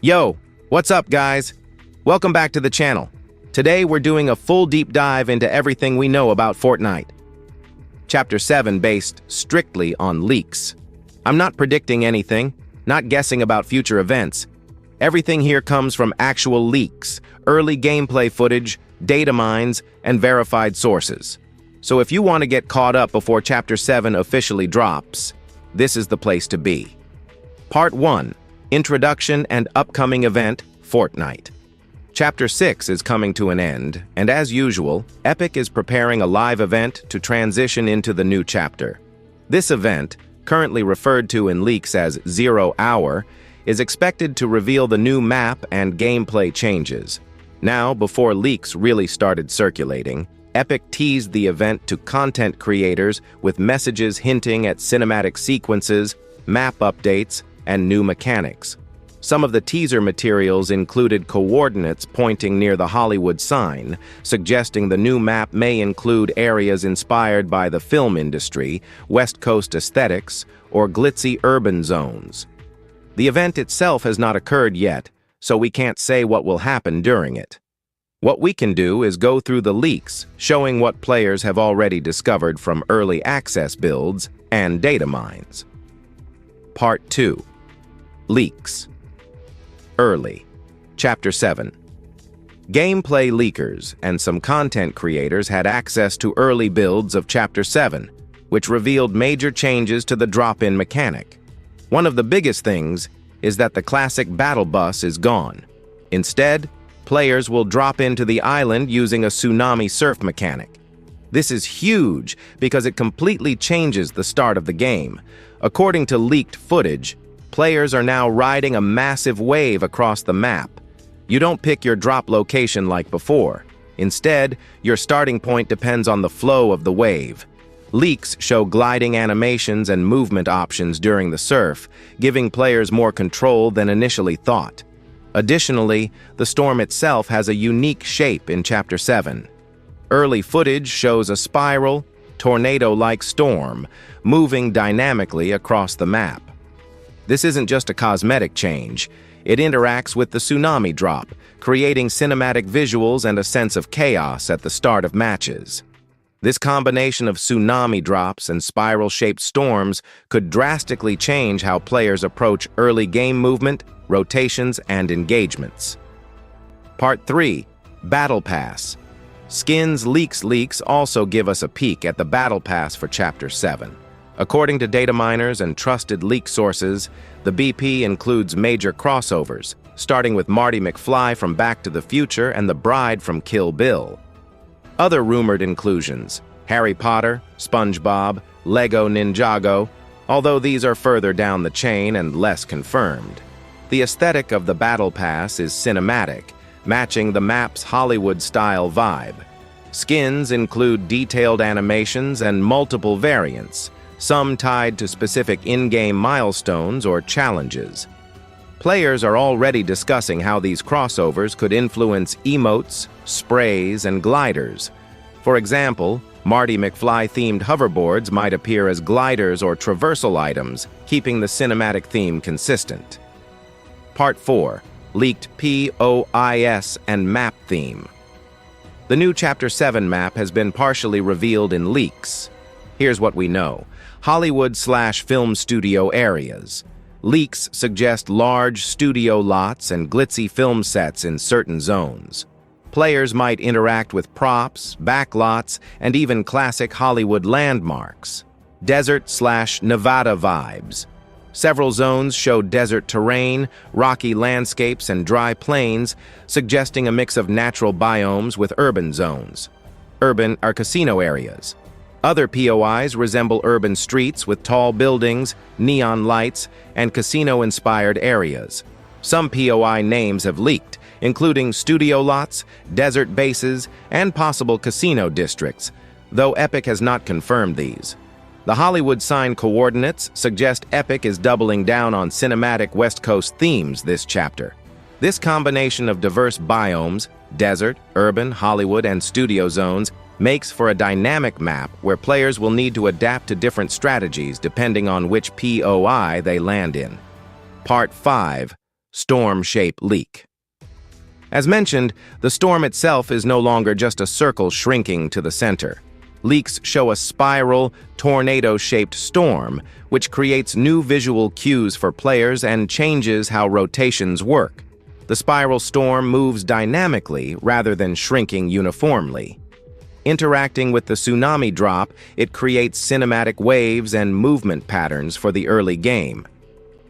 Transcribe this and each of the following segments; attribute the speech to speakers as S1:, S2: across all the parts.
S1: Yo, what's up guys? Welcome back to the channel. Today we're doing a full deep dive into everything we know about Fortnite. Chapter 7 based strictly on leaks. I'm not predicting anything, not guessing about future events. Everything here comes from actual leaks, early gameplay footage, data mines, and verified sources. So if you want to get caught up before Chapter 7 officially drops, this is the place to be. Part 1. Introduction and upcoming event, Fortnite. Chapter 6 is coming to an end, and as usual, Epic is preparing a live event to transition into the new chapter. This event, currently referred to in leaks as 0 Hour, is expected to reveal the new map and gameplay changes. Now, before leaks really started circulating, Epic teased the event to content creators with messages hinting at cinematic sequences, map updates, and new mechanics. Some of the teaser materials included coordinates pointing near the Hollywood sign, suggesting the new map may include areas inspired by the film industry, West Coast aesthetics, or glitzy urban zones. The event itself has not occurred yet, so we can't say what will happen during it. What we can do is go through the leaks, showing what players have already discovered from early access builds and data mines. Part 2. Leaks. Early. Chapter 7. Gameplay leakers and some content creators had access to early builds of Chapter 7, which revealed major changes to the drop-in mechanic. One of the biggest things is that the classic battle bus is gone. Instead, players will drop into the island using a Tsunami surf mechanic. This is huge because it completely changes the start of the game. According to leaked footage, players are now riding a massive wave across the map. You don't pick your drop location like before. Instead, your starting point depends on the flow of the wave. Leaks show gliding animations and movement options during the surf, giving players more control than initially thought. Additionally, the storm itself has a unique shape in Chapter 7. Early footage shows a spiral, tornado-like storm moving dynamically across the map. This isn't just a cosmetic change. It interacts with the tsunami drop, creating cinematic visuals and a sense of chaos at the start of matches. This combination of tsunami drops and spiral-shaped storms could drastically change how players approach early game movement, rotations, and engagements. Part 3. Battle Pass. Skins leaks also give us a peek at the Battle Pass for Chapter 7. According to data miners and trusted leak sources, the BP includes major crossovers, starting with Marty McFly from Back to the Future and the Bride from Kill Bill. Other rumored inclusions: Harry Potter, SpongeBob, Lego Ninjago, although these are further down the chain and less confirmed. The aesthetic of the Battle Pass is cinematic, matching the map's Hollywood-style vibe. Skins include detailed animations and multiple variants, some tied to specific in-game milestones or challenges. Players are already discussing how these crossovers could influence emotes, sprays, and gliders. For example, Marty McFly-themed hoverboards might appear as gliders or traversal items, keeping the cinematic theme consistent. Part 4. Leaked POIS and map theme. The new Chapter 7 map has been partially revealed in leaks. Here's what we know. Hollywood/film studio areas. Leaks suggest large studio lots and glitzy film sets in certain zones. Players might interact with props, backlots, and even classic Hollywood landmarks. Desert/Nevada vibes. Several zones show desert terrain, rocky landscapes, and dry plains, suggesting a mix of natural biomes with urban zones. Urban are casino areas. Other POIs resemble urban streets with tall buildings, neon lights, and casino-inspired areas. Some POI names have leaked, including studio lots, desert bases, and possible casino districts, though Epic has not confirmed these. The Hollywood sign coordinates suggest Epic is doubling down on cinematic West Coast themes this chapter. This combination of diverse biomes, desert, urban, Hollywood, and studio zones, makes for a dynamic map where players will need to adapt to different strategies depending on which POI they land in. Part 5. storm shape leak. As mentioned, the storm itself is no longer just a circle shrinking to the center. Leaks show a spiral, tornado-shaped storm, which creates new visual cues for players and changes how rotations work. The spiral storm moves dynamically rather than shrinking uniformly. Interacting with the tsunami drop, it creates cinematic waves and movement patterns for the early game.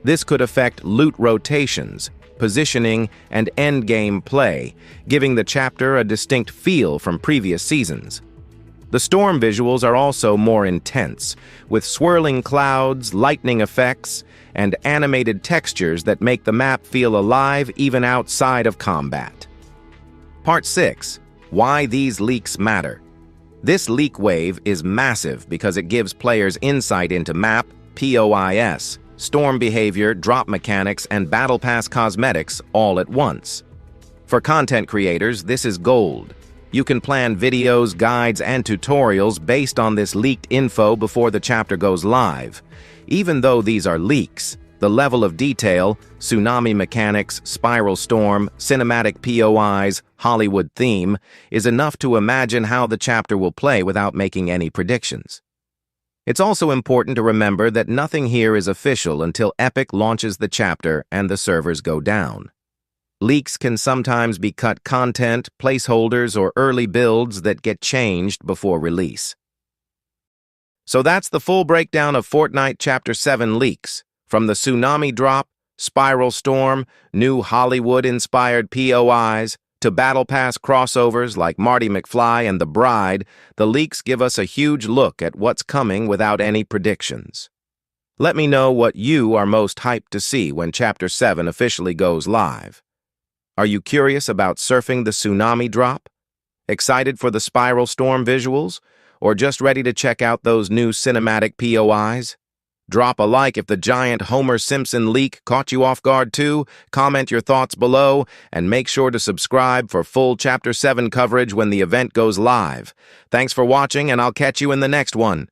S1: This could affect loot rotations, positioning, and endgame play, giving the chapter a distinct feel from previous seasons. The storm visuals are also more intense, with swirling clouds, lightning effects, and animated textures that make the map feel alive even outside of combat. Part 6. Why these leaks matter. This leak wave is massive because it gives players insight into map, POIs, storm behavior, drop mechanics, and Battle Pass cosmetics all at once. For content creators, this is gold. You can plan videos, guides, and tutorials based on this leaked info before the chapter goes live. Even though these are leaks, the level of detail, tsunami mechanics, spiral storm, cinematic POIs, Hollywood theme, is enough to imagine how the chapter will play without making any predictions. It's also important to remember that nothing here is official until Epic launches the chapter and the servers go down. Leaks can sometimes be cut content, placeholders, or early builds that get changed before release. So that's the full breakdown of Fortnite Chapter 7 leaks. From the tsunami drop, spiral storm, new Hollywood-inspired POIs, to Battle Pass crossovers like Marty McFly and The Bride, the leaks give us a huge look at what's coming without any predictions. Let me know what you are most hyped to see when Chapter 7 officially goes live. Are you curious about surfing the tsunami drop? Excited for the spiral storm visuals? Or just ready to check out those new cinematic POIs? Drop a like if the giant Homer Simpson leak caught you off guard too, comment your thoughts below, and make sure to subscribe for full Chapter 7 coverage when the event goes live. Thanks for watching, and I'll catch you in the next one.